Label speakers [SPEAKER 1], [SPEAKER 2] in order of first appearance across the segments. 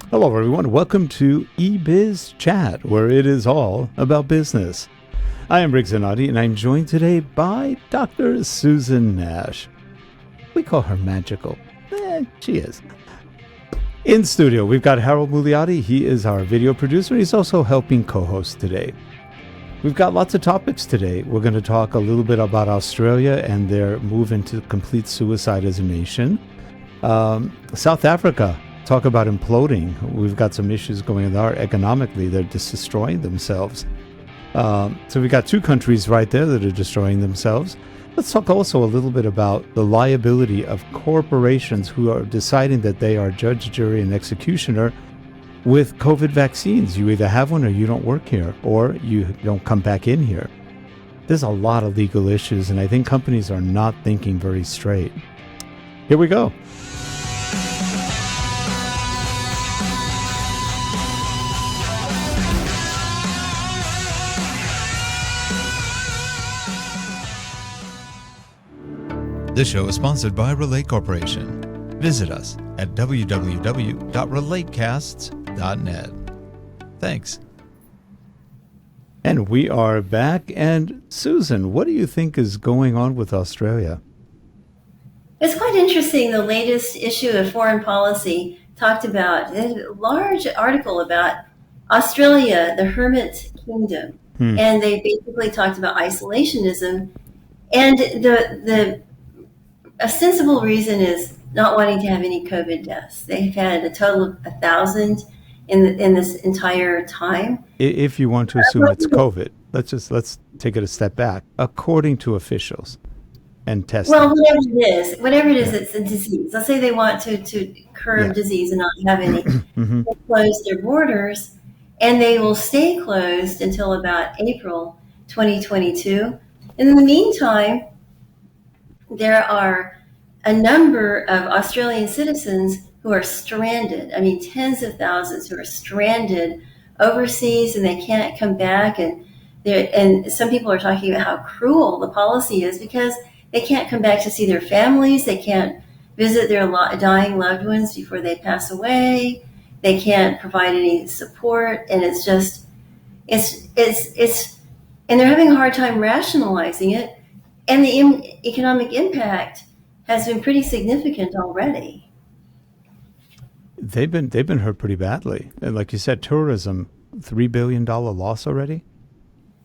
[SPEAKER 1] Hello, everyone. Welcome to eBizChat, where it is all about business. I am Rick Zanotti, and I'm joined today by Dr. Susan Nash. We call her magical. She is. In studio, we've got Harold Muliati. He is our video producer. He's also helping co-host today. We've got lots of topics today. We're going to talk a little bit about Australia and their move into complete suicide as a nation. South Africa. Talk about imploding. We've got some issues going on there economically. They're just destroying themselves. So we've got two countries right there that are destroying themselves. Let's talk also a little bit about the liability of corporations who are deciding that they are judge, jury, and executioner with COVID vaccines. You either have one or you don't work here, or you don't come back in here. There's a lot of legal issues, and I think companies are not thinking very straight. Here we go. This show is sponsored by Relate Corporation. Visit us at www.relatecasts.net. Thanks. And we are back. And Susan, what do you think is going on with Australia?
[SPEAKER 2] It's quite interesting. The latest issue of Foreign Policy talked about a large article about Australia, the hermit kingdom. And they basically talked about isolationism. And a sensible reason is not wanting to have any COVID deaths. They've had a total of 1,000 in this entire time.
[SPEAKER 1] If you want to assume it's COVID, let's take it a step back. According to officials and testing.
[SPEAKER 2] Well, whatever it is, it's a disease. Let's say they want to curb disease and not have any. They close their borders, and they will stay closed until about April 2022. And in the meantime, there are a number of Australian citizens who are stranded. I mean, tens of thousands who are stranded overseas, and they can't come back. And some people are talking about how cruel the policy is because they can't come back to see their families. They can't visit their dying loved ones before they pass away. They can't provide any support, and it's and they're having a hard time rationalizing it. And the economic impact has been pretty significant already.
[SPEAKER 1] They've been hurt pretty badly. And like you said, tourism, $3 billion loss already?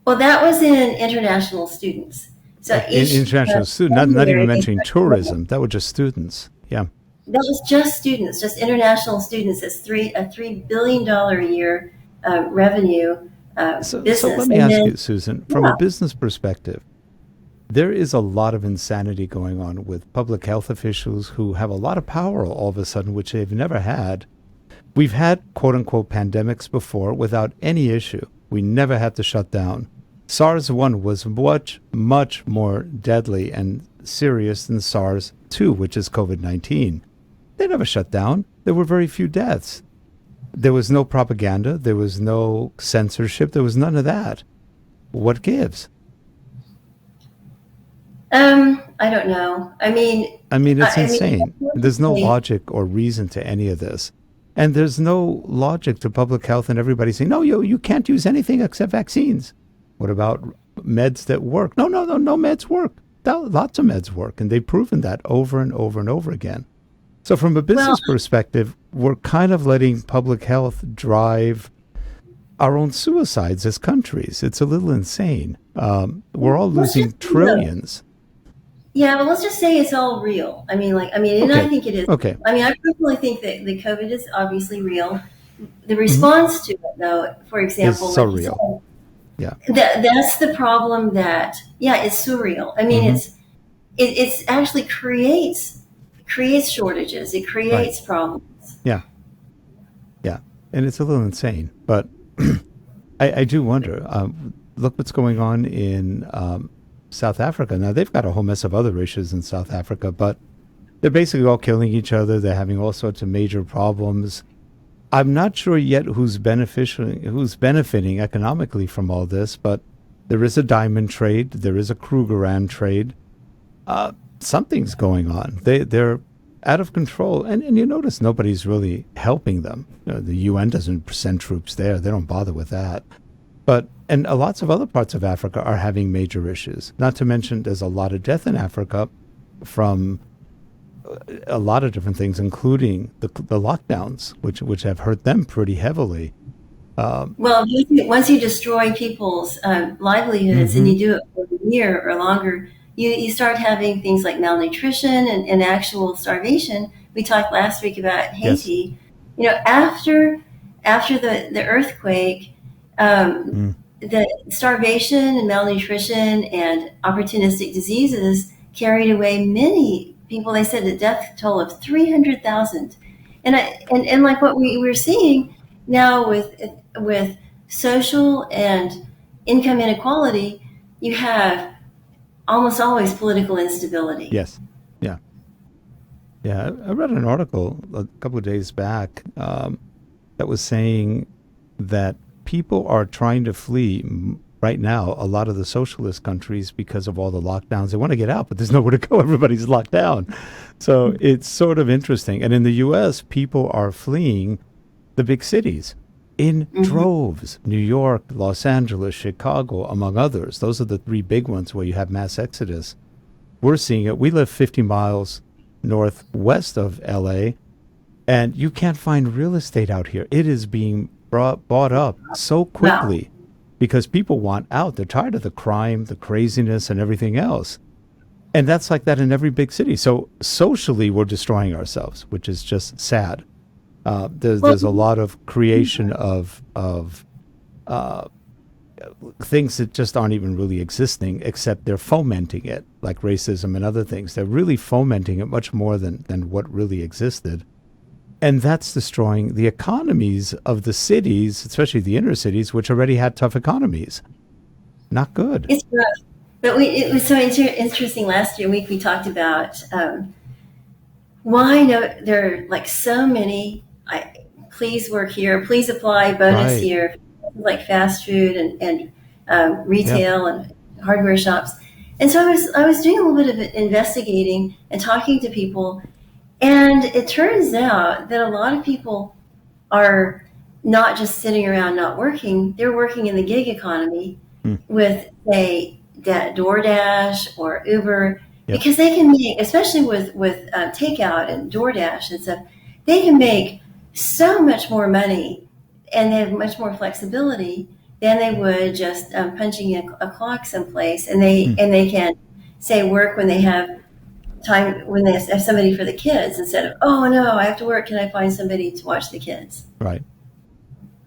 [SPEAKER 2] Well, that was in international students. So
[SPEAKER 1] international students, not even mentioning tourism. That was just students. Yeah.
[SPEAKER 2] That was just students, just international students. It's a $3 billion a year revenue business.
[SPEAKER 1] So let me ask you, Susan, from a business perspective, there is a lot of insanity going on with public health officials who have a lot of power all of a sudden, which they've never had. We've had quote-unquote pandemics before without any issue. We never had to shut down. SARS-1 was much, much more deadly and serious than SARS-2, which is COVID-19. They never shut down. There were very few deaths. There was no propaganda. There was no censorship. There was none of that. What gives?
[SPEAKER 2] I don't know. I mean,
[SPEAKER 1] it's insane. There's no logic or reason to any of this. And there's no logic to public health and everybody saying, no, you can't use anything except vaccines. What about meds that work? No meds work. Lots of meds work. And they've proven that over and over and over again. So from a business perspective, we're kind of letting public health drive our own suicides as countries. It's a little insane. We're all losing trillions.
[SPEAKER 2] Yeah, but let's just say it's all real. I think it is.
[SPEAKER 1] Okay.
[SPEAKER 2] I mean, I personally think that the COVID is obviously real. The response to it, though, for example,
[SPEAKER 1] is so real.
[SPEAKER 2] Yeah. That's the problem. It's surreal. I mean, it's actually creates shortages. It creates problems.
[SPEAKER 1] Yeah. And it's a little insane, but I do wonder. Look what's going on in South Africa. Now, they've got a whole mess of other issues in South Africa, but they're basically all killing each other. They're having all sorts of major problems. I'm not sure yet who's benefiting economically from all this, but there is a diamond trade. There is a Krugerrand trade. Something's going on. They're out of control. And you notice nobody's really helping them. The UN doesn't send troops there. They don't bother with that. And lots of other parts of Africa are having major issues. Not to mention there's a lot of death in Africa from a lot of different things, including the lockdowns, which have hurt them pretty heavily.
[SPEAKER 2] Well, once you destroy people's livelihoods and you do it for a year or longer, you start having things like malnutrition and actual starvation. We talked last week about Haiti. Yes. After the earthquake, the starvation and malnutrition and opportunistic diseases carried away many people. They said a death toll of 300,000. And like what we're seeing now with social and income inequality, you have almost always political instability.
[SPEAKER 1] Yes. Yeah. Yeah. I read an article a couple of days back that was saying that people are trying to flee right now a lot of the socialist countries because of all the lockdowns. They want to get out, but there's nowhere to go. Everybody's locked down. So it's sort of interesting. And in the U.S., people are fleeing the big cities in droves. New York, Los Angeles, Chicago, among others. Those are the three big ones where you have mass exodus. We're seeing it. We live 50 miles northwest of L.A., and you can't find real estate out here. It is being bought up so quickly because people want out. They're tired of the crime, the craziness, and everything else. And that's like that in every big city. So socially, we're destroying ourselves, which is just sad. There's a lot of creation of things that just aren't even really existing, except they're fomenting it, like racism and other things. They're really fomenting it much more than what really existed. And that's destroying the economies of the cities, especially the inner cities, which already had tough economies. Not good.
[SPEAKER 2] It's rough. But it was so interesting. Last week we talked about why there are like so many, please work here, please apply, bonus here, like fast food and retail and hardware shops. And so I was doing a little bit of investigating and talking to people. And it turns out that a lot of people are not just sitting around not working. They're working in the gig economy with, say, DoorDash or Uber, because they can make, especially with takeout and DoorDash and stuff, they can make so much more money and they have much more flexibility than they would just punching a clock someplace. And they can, say, work when they have time, when they have somebody for the kids, instead of, oh no, I have to work, can I find somebody to watch the kids?
[SPEAKER 1] Right.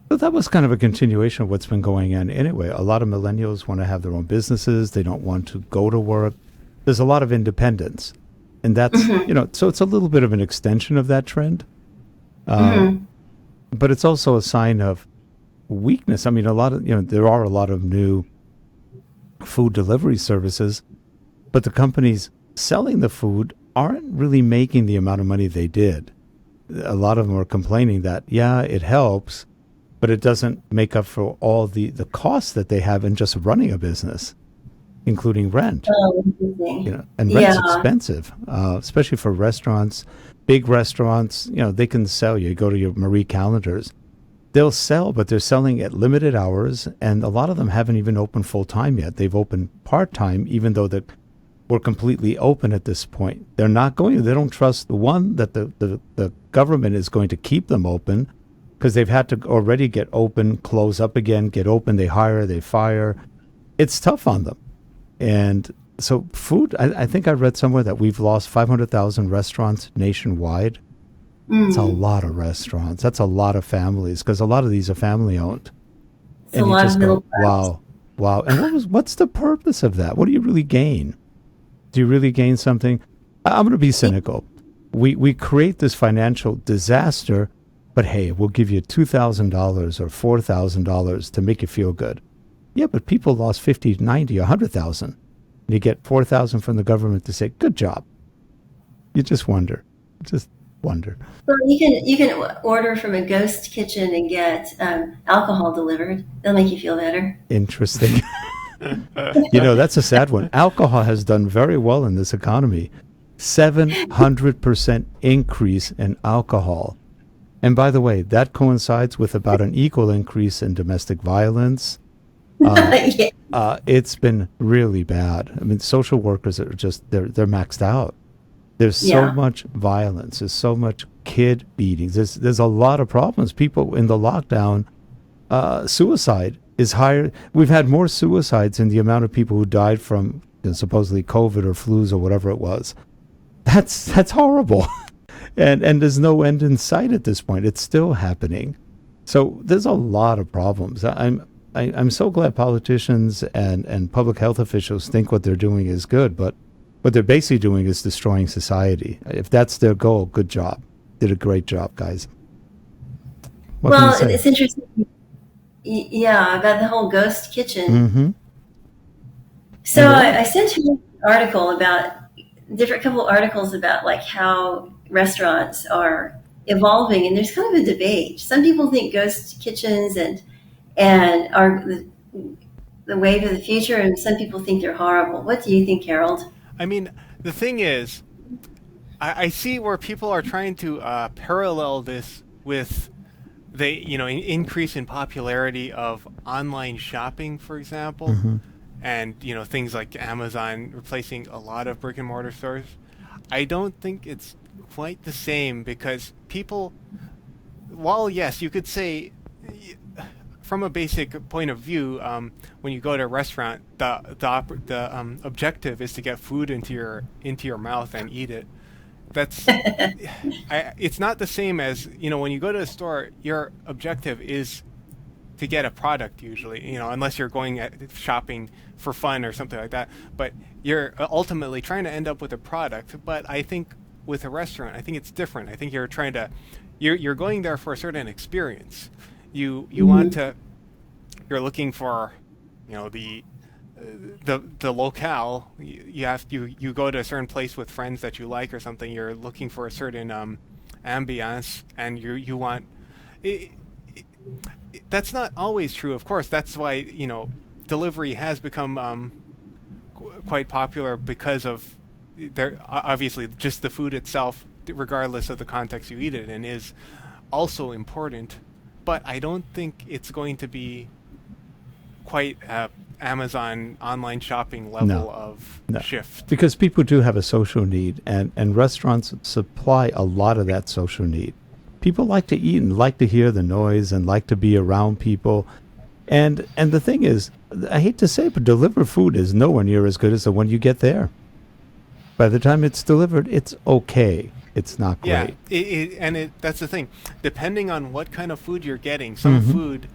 [SPEAKER 1] But that was kind of a continuation of what's been going on anyway. A lot of millennials want to have their own businesses. They don't want to go to work. There's a lot of independence. And that's, so it's a little bit of an extension of that trend. But it's also a sign of weakness. I mean, there are a lot of new food delivery services, but the companies selling the food aren't really making the amount of money they did. A lot of them are complaining that, it helps, but it doesn't make up for all the costs that they have in just running a business, including rent. And rent's expensive, especially for restaurants, big restaurants. They can sell you. Go to your Marie Callender's. They'll sell, but they're selling at limited hours, and a lot of them haven't even opened full-time yet. They've opened part-time, even though we're completely open at this point. They don't trust that the government is going to keep them open, because they've had to already get open, close up again, get open, they hire, they fire. It's tough on them. And so food, I think I read somewhere that we've lost 500,000 restaurants nationwide. It's a lot of restaurants. That's a lot of families, because a lot of these are family owned.
[SPEAKER 2] It's and a lot of middle
[SPEAKER 1] class. Wow. And what's the purpose of that? What do you really gain? Do you really gain something? I'm going to be cynical. We create this financial disaster, but hey, we'll give you $2,000 or $4,000 to make you feel good. Yeah, but people lost 50, 90, 100,000. And you get 4,000 from the government to say, good job. You just wonder. Well,
[SPEAKER 2] you can order from a ghost kitchen and get alcohol delivered. That'll make you feel better.
[SPEAKER 1] Interesting. That's a sad one. Alcohol has done very well in this economy. 700% increase in alcohol. And by the way, that coincides with about an equal increase in domestic violence.
[SPEAKER 2] Yeah.
[SPEAKER 1] It's been really bad. I mean, social workers are just, they're maxed out. There's so
[SPEAKER 2] Yeah.
[SPEAKER 1] much violence. There's so much kid beatings. There's a lot of problems. People in the lockdown, suicide is higher. We've had more suicides in the amount of people who died from supposedly COVID or flus or whatever it was. That's horrible. And there's no end in sight at this point. It's still happening. So there's a lot of problems. I'm so glad politicians and public health officials think what they're doing is good, but what they're basically doing is destroying society. If that's their goal, good job. Did a great job, guys. What can you
[SPEAKER 2] Well,
[SPEAKER 1] say?
[SPEAKER 2] it's interesting. Yeah, about the whole ghost kitchen.
[SPEAKER 1] Mm-hmm.
[SPEAKER 2] So
[SPEAKER 1] And
[SPEAKER 2] I sent you an article about couple articles about like how restaurants are evolving, and there's kind of a debate. Some people think ghost kitchens and are the wave of the future, and some people think they're horrible. What do you think, Harold?
[SPEAKER 3] I mean, the thing is, I see where people are trying to parallel this with the increase in popularity of online shopping, for example,
[SPEAKER 1] Mm-hmm.
[SPEAKER 3] and things like Amazon replacing a lot of brick and mortar stores. I don't think it's quite the same because people, while yes, you could say from a basic point of view, when you go to a restaurant, the objective is to get food into your mouth and eat it. That's it's not the same as when you go to a store, your objective is to get a product usually, unless you're going shopping for fun or something like that. But you're ultimately trying to end up with a product. But I think with a restaurant, I think it's different. I think you're going there for a certain experience. You want to, you're looking for, the locale. You go to a certain place with friends that you like or something. You're looking for a certain ambiance, and you want. That's not always true, of course. That's why delivery has become quite popular because of obviously just the food itself, regardless of the context you eat it in, is also important. But I don't think it's going to be quite Amazon online shopping level of shift.
[SPEAKER 1] Because people do have a social need, and restaurants supply a lot of that social need. People like to eat and like to hear the noise and like to be around people. And the thing is, I hate to say it, but delivered food is nowhere near as good as the one you get there. By the time it's delivered, it's okay. It's not great.
[SPEAKER 3] Yeah, that's the thing. Depending on what kind of food you're getting, some food,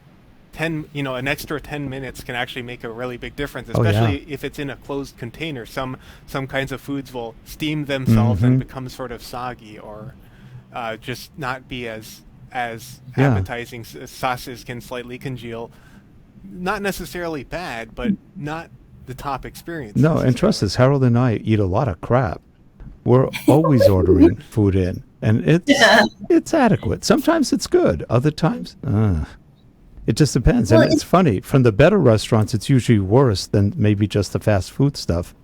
[SPEAKER 3] an extra 10 minutes can actually make a really big difference, especially if it's in a closed container. Some kinds of foods will steam themselves and become sort of soggy, or just not be as appetizing. Sauces can slightly congeal. Not necessarily bad, but not the top experience.
[SPEAKER 1] No, and trust us, Harold and I eat a lot of crap. We're always ordering food in, and it's adequate. Sometimes it's good. Other times, it just depends.
[SPEAKER 2] Well,
[SPEAKER 1] and it's funny. From the better restaurants, it's usually worse than maybe just the fast food stuff,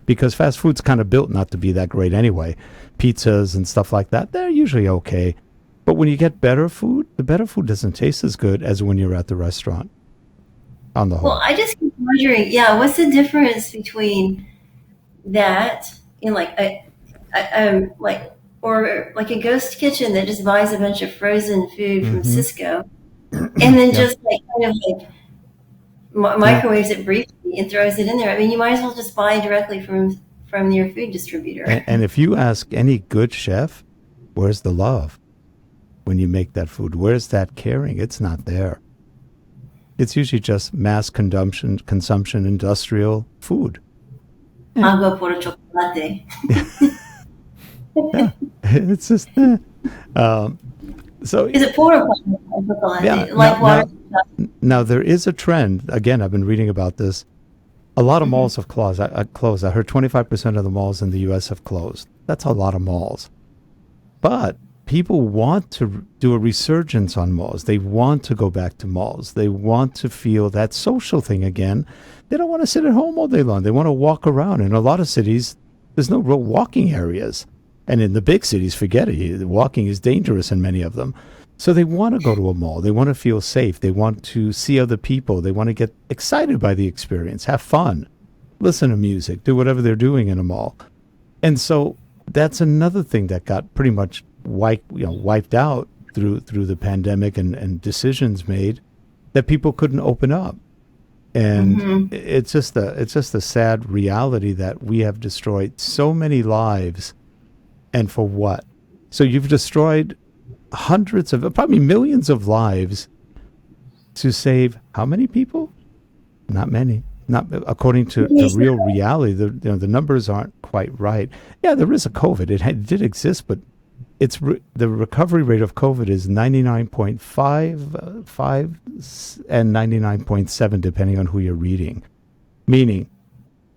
[SPEAKER 1] because fast food's kind of built not to be that great anyway. Pizzas and stuff like that, they're usually okay. But when you get better food, the better food doesn't taste as good as when you're at the restaurant, on the whole.
[SPEAKER 2] Well, I just keep wondering, what's the difference between that and like a ghost kitchen that just buys a bunch of frozen food from Cisco, and then just microwaves it briefly and throws it in there. I mean, you might as well just buy directly from your food distributor.
[SPEAKER 1] And if you ask any good chef, where's the love when you make that food? Where's that caring? It's not there. It's usually just mass consumption, industrial food.
[SPEAKER 2] Agua por chocolate.
[SPEAKER 1] Yeah, it's just so.
[SPEAKER 2] Is it puro chocolate?
[SPEAKER 1] Yeah.
[SPEAKER 2] Water.
[SPEAKER 1] Now there is a trend. Again, I've been reading about this. A lot of malls have closed. I heard 25% of the malls in the U.S. have closed. That's a lot of malls. But people want to do a resurgence on malls. They want to go back to malls. They want to feel that social thing again. They don't want to sit at home all day long. They want to walk around. In a lot of cities, There's no real walking areas. And in the big cities, forget it. Walking is dangerous in many of them. So they want to go to a mall. They want to feel safe. They want to see other people. They want to get excited by the experience, have fun, listen to music, do whatever they're doing in a mall. And so that's another thing that got pretty much wiped out through the pandemic and decisions made, that people couldn't open up. And it's just a sad reality that we have destroyed so many lives. And for what? So you've destroyed hundreds of, probably millions of lives to save how many people? Not many. Not according to real reality. The numbers aren't quite right. Yeah, there is a COVID. It did exist, but the recovery rate of COVID is 99.5 and 99.7, depending on who you're reading. Meaning,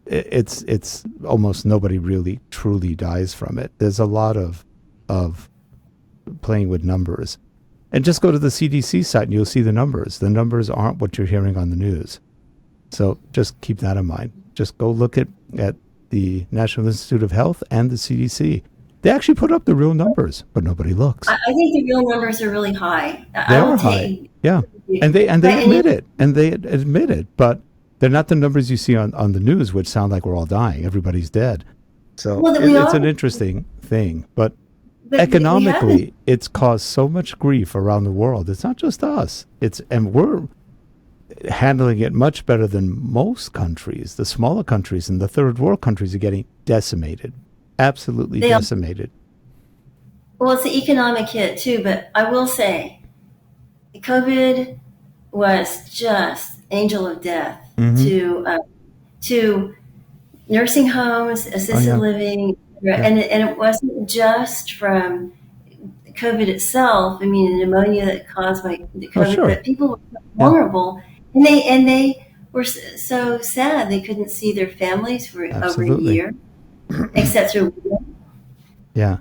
[SPEAKER 1] it's almost nobody really truly dies from it. There's a lot of playing with numbers. And just go to the CDC site and you'll see the numbers. The numbers aren't what you're hearing on the news. So just keep that in mind. Just go look at the National Institute of Health and the CDC. They actually put up the real numbers, but nobody looks.
[SPEAKER 2] I think the real numbers are really high.
[SPEAKER 1] They are high. Yeah. And they admit it. And they admit it. But they're not the numbers you see on the news, which sound like we're all dying. Everybody's dead. So it's an interesting thing. But economically, it's caused so much grief around the world. It's not just us. And we're handling it much better than most countries. The smaller countries and the third world countries are getting decimated. Absolutely decimated.
[SPEAKER 2] Well, it's the economic hit too, but I will say COVID was just angel of death to nursing homes, assisted living, and it wasn't just from COVID itself. I mean, the pneumonia that caused by the COVID, but people were vulnerable, and they were so sad they couldn't see their families for over a year, except through.
[SPEAKER 1] Yeah,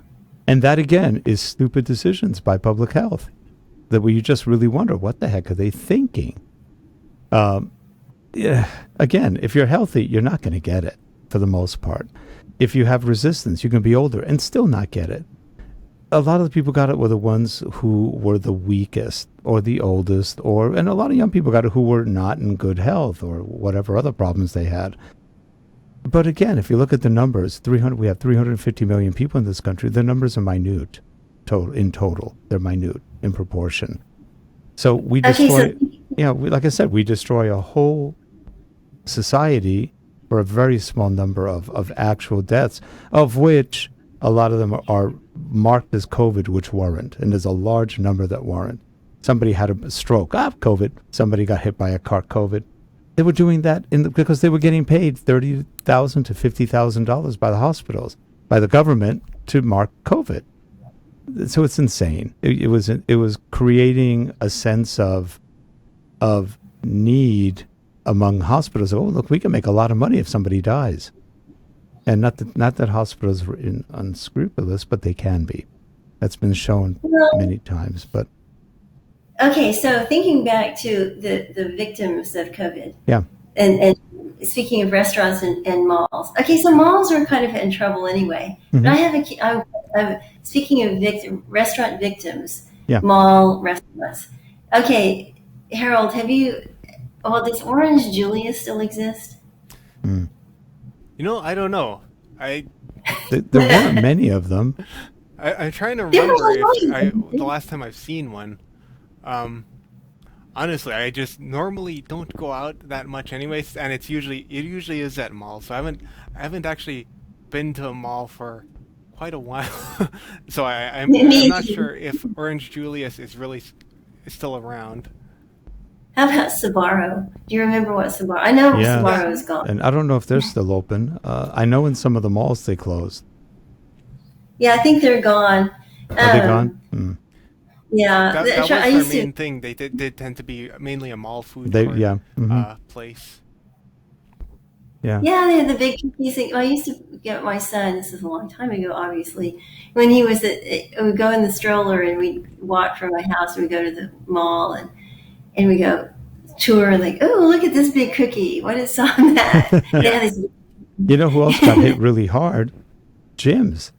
[SPEAKER 1] and that again is stupid decisions by public health. That where you just really wonder, what the heck are they thinking? Again, if you're healthy, you're not going to get it for the most part. If you have resistance, you can be older and still not get it. A lot of the people got it were the ones who were the weakest or the oldest, and a lot of young people got it who were not in good health or whatever other problems they had. But again, if you look at the numbers, we have 350 million people in this country. The numbers are minute in total. They're minute in proportion. So we destroy, like I said, we destroy a whole society for a very small number of actual deaths, of which a lot of them are marked as COVID, which weren't. And there's a large number that weren't. Somebody had a stroke, COVID. Somebody got hit by a car, COVID. They were doing that because they were getting paid $30,000 to $50,000 by the hospitals, by the government, to mark COVID. So it's insane. It was creating a sense of need among hospitals. Oh, look, we can make a lot of money if somebody dies. And not that hospitals are unscrupulous, but they can be. That's been shown many times. But
[SPEAKER 2] okay, so thinking back to the victims of COVID.
[SPEAKER 1] Yeah.
[SPEAKER 2] And speaking of restaurants and malls. Okay, so malls are kind of in trouble anyway. But I'm speaking of restaurant victims, mall restaurants. Okay, Harold, does Orange Julius still exist?
[SPEAKER 3] I don't know.
[SPEAKER 1] There weren't many of them.
[SPEAKER 3] I'm trying to remember the last time I've seen one. Honestly, I just normally don't go out that much anyways, and it usually is at malls. So I haven't actually been to a mall for quite a while. So I'm not sure if Orange Julius is still around.
[SPEAKER 2] How about Sbarro? Do you remember what Sbarro? I know Sbarro is gone.
[SPEAKER 1] And I don't know if they're still open. I know in some of the malls they closed.
[SPEAKER 2] Yeah, I think they're gone.
[SPEAKER 1] Are they gone?
[SPEAKER 2] Yeah,
[SPEAKER 3] that was their main thing. They did tend to be mainly a mall food place.
[SPEAKER 2] Yeah, they had the big cookies. I used to get my son. This is a long time ago, obviously. When he was we'd go in the stroller and we'd walk from my house. We'd go to the mall and we go tour and oh, look at this big cookie. What is on that?
[SPEAKER 1] You know who else got hit really hard? gyms.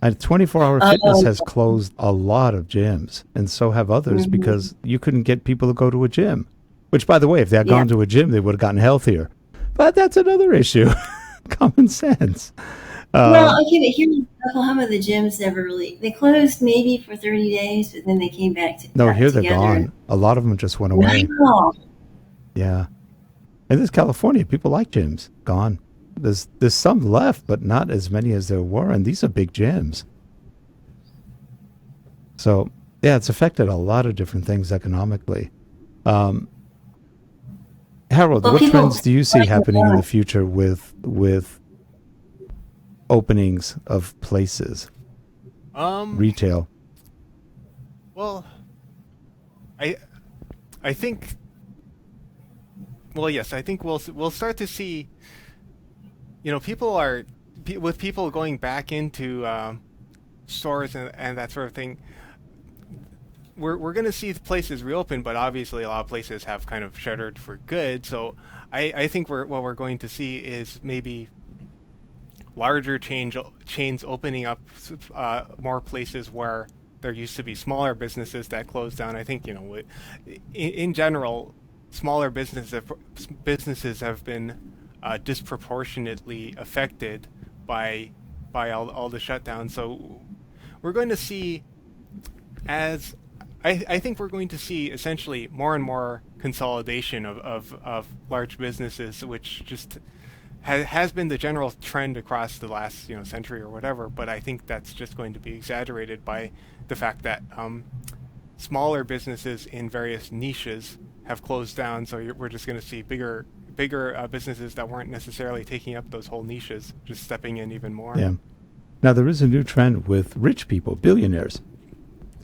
[SPEAKER 1] 24-hour fitness has closed a lot of gyms, and so have others because you couldn't get people to go to a gym. Which, by the way, if they had gone to a gym, they would have gotten healthier. But that's another issue. Common sense.
[SPEAKER 2] Well, okay, but here in Oklahoma, the gyms never really, they closed maybe for 30 days, but then they came back
[SPEAKER 1] No, here
[SPEAKER 2] together.
[SPEAKER 1] they're gone. A lot of them just went away.
[SPEAKER 2] Wow.
[SPEAKER 1] Yeah. And this California, people like gyms. Gone. There's some left, but not as many as there were, and these are big gyms. So, yeah, it's affected a lot of different things economically. Harold, what trends do you see happening in the future with openings of places? Retail.
[SPEAKER 3] Well, I think. Well, yes, I think we'll start to see. With people going back into stores and that sort of thing. We're going to see places reopen, but obviously a lot of places have kind of shuttered for good. So I think what we're going to see is maybe larger chains opening up more places where there used to be smaller businesses that closed down. I think in general, smaller businesses have been disproportionately affected by all the shutdowns. So we're going to see I think we're going to see essentially more and more consolidation of large businesses, which just has been the general trend across the last century or whatever. But I think that's just going to be exaggerated by the fact that smaller businesses in various niches have closed down. So we're just going to see bigger businesses that weren't necessarily taking up those whole niches just stepping in even more.
[SPEAKER 1] Yeah. Now there is a new trend with rich people, billionaires.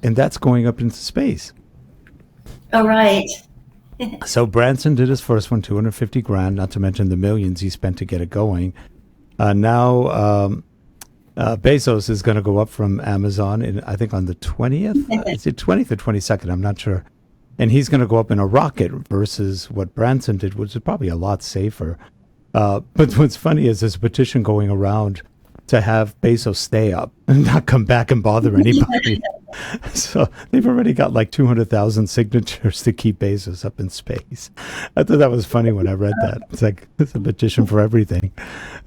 [SPEAKER 1] And that's going up into space.
[SPEAKER 2] Oh, right.
[SPEAKER 1] So Branson did his first one, $250,000, not to mention the millions he spent to get it going. Now Bezos is going to go up from Amazon, I think on the 20th. Is it 20th or 22nd? I'm not sure. And he's going to go up in a rocket versus what Branson did, which is probably a lot safer. But what's funny is there's a petition going around to have Bezos stay up and not come back and bother anybody. So they've already got like 200,000 signatures to keep Bezos up in space. I thought that was funny when I read that. It's like, it's a petition for everything.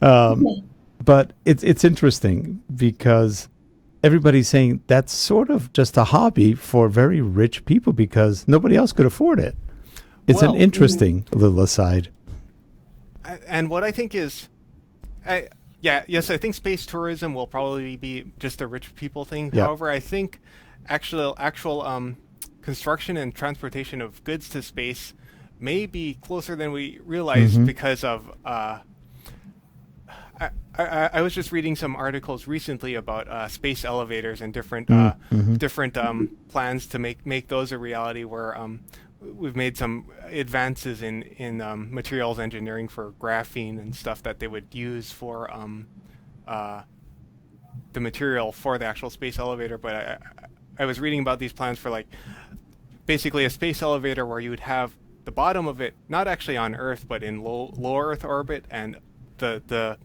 [SPEAKER 1] But it's interesting because everybody's saying that's sort of just a hobby for very rich people because nobody else could afford it. It's an interesting little aside.
[SPEAKER 3] And what I think is... Yes, I think space tourism will probably be just a rich people thing. Yeah. However, I think actual construction and transportation of goods to space may be closer than we realize because of... I was just reading some articles recently about space elevators and different plans to make those a reality where... we've made some advances in materials engineering for graphene and stuff that they would use for the material for the actual space elevator. But I was reading about these plans for like basically a space elevator where you would have the bottom of it not actually on Earth but in low Earth orbit, and the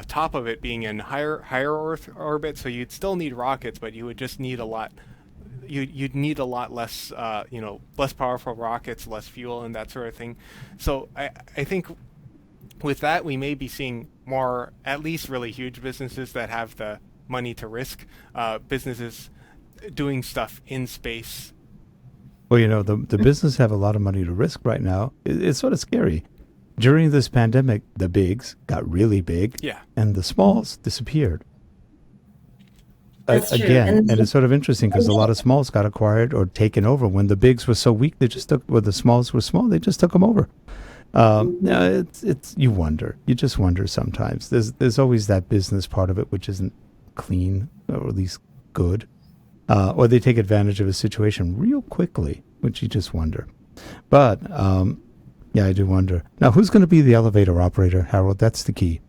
[SPEAKER 3] top of it being in higher Earth orbit. So you'd still need rockets, but you would just need a lot. You'd need a lot less, less powerful rockets, less fuel, and that sort of thing. So I think with that, we may be seeing more, at least really huge businesses that have the money to risk, businesses doing stuff in space.
[SPEAKER 1] Well, the businesses have a lot of money to risk right now. It's sort of scary. During this pandemic, the bigs got really big, and the smalls disappeared. Again, and it's sort of interesting because a lot of smalls got acquired or taken over when the bigs were so weak. They just the smalls were small. They just took them over. You wonder. You just wonder sometimes. There's always that business part of it which isn't clean or at least good, or they take advantage of a situation real quickly, which you just wonder. But I do wonder. Now, who's going to be the elevator operator, Harold? That's the key.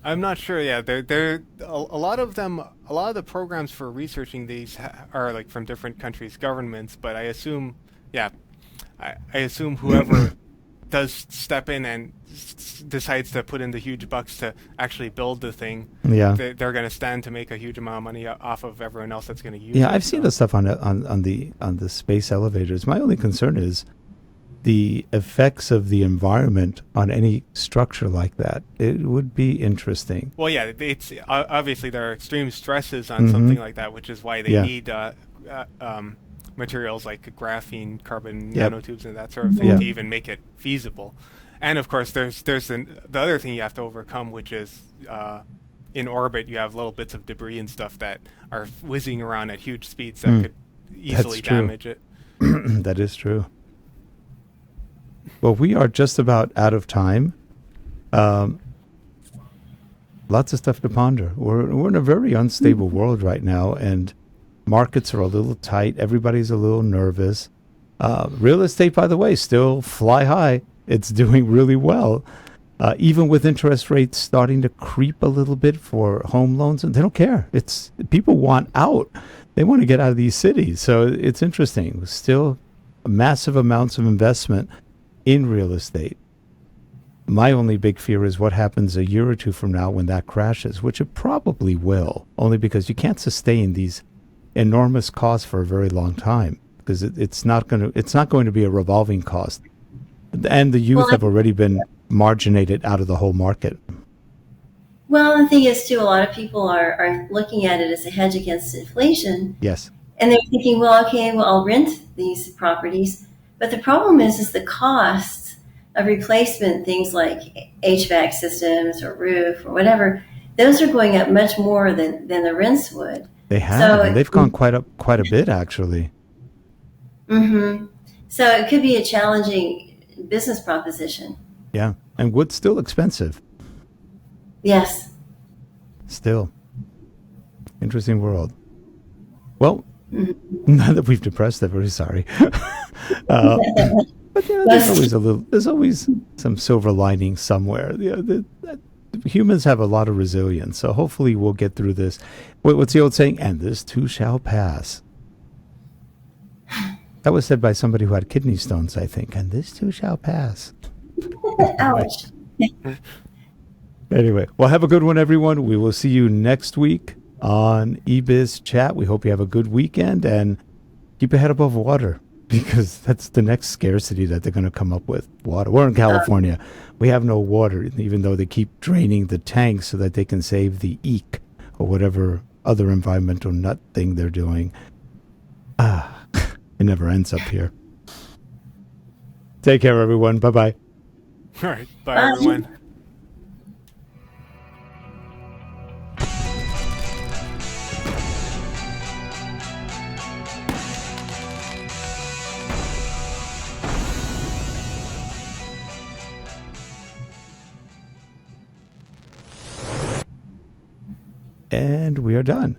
[SPEAKER 3] I'm not sure. Yeah, they're a lot of them. A lot of the programs for researching these are like from different countries' governments. But I assume, I assume whoever does step in and decides to put in the huge bucks to actually build the thing,
[SPEAKER 1] Yeah.
[SPEAKER 3] they're going to stand to make a huge amount of money off of everyone else that's going to use it.
[SPEAKER 1] Yeah, I've seen the stuff on the space elevators. My only concern is the effects of the environment on any structure like that. It would be interesting.
[SPEAKER 3] Well, yeah, it's obviously there are extreme stresses on something like that, which is why they need materials like graphene, carbon nanotubes, and that sort of thing to even make it feasible. And of course, there's the other thing you have to overcome, which is in orbit you have little bits of debris and stuff that are whizzing around at huge speeds that could easily damage it.
[SPEAKER 1] That is true. Well, we are just about out of time. Lots of stuff to ponder. We're in a very unstable world right now, and markets are a little tight. Everybody's a little nervous. Real estate, by the way, still fly high. It's doing really well. Even with interest rates starting to creep a little bit for home loans, and they don't care. People want out. They want to get out of these cities. So it's interesting. Still massive amounts of investment in real estate. My only big fear is what happens a year or two from now when that crashes, which it probably will, only because you can't sustain these enormous costs for a very long time, because it's not going to be a revolving cost. And the youth have already been marginated out of the whole market.
[SPEAKER 2] Well, the thing is, too, a lot of people are looking at it as a hedge against inflation.
[SPEAKER 1] Yes.
[SPEAKER 2] And they're thinking, well, okay, well, I'll rent these properties. But the problem is the cost of replacement, things like HVAC systems or roof or whatever, those are going up much more than the rents would.
[SPEAKER 1] They have. And they've gone quite a bit, actually.
[SPEAKER 2] Mm-hmm. So it could be a challenging business proposition.
[SPEAKER 1] Yeah. And wood's still expensive.
[SPEAKER 2] Yes.
[SPEAKER 1] Still. Interesting world. Well, now that we've depressed it, very sorry. But there's always some silver lining somewhere. Humans have a lot of resilience, so hopefully we'll get through this. What's the old saying? And this too shall pass. That was said by somebody who had kidney stones, I think. And this too shall pass.
[SPEAKER 2] Ouch.
[SPEAKER 1] Anyway, well, have a good one, everyone. We will see you next week on eBizChat. We hope you have a good weekend and keep your head above water, because that's the next scarcity that they're going to come up with. Water. We're in California. We have no water, even though they keep draining the tanks so that they can save the eek or whatever other environmental nut thing they're doing. It never ends up here. Take care, everyone. Bye-bye.
[SPEAKER 3] All right. Bye, everyone.
[SPEAKER 1] And we are done.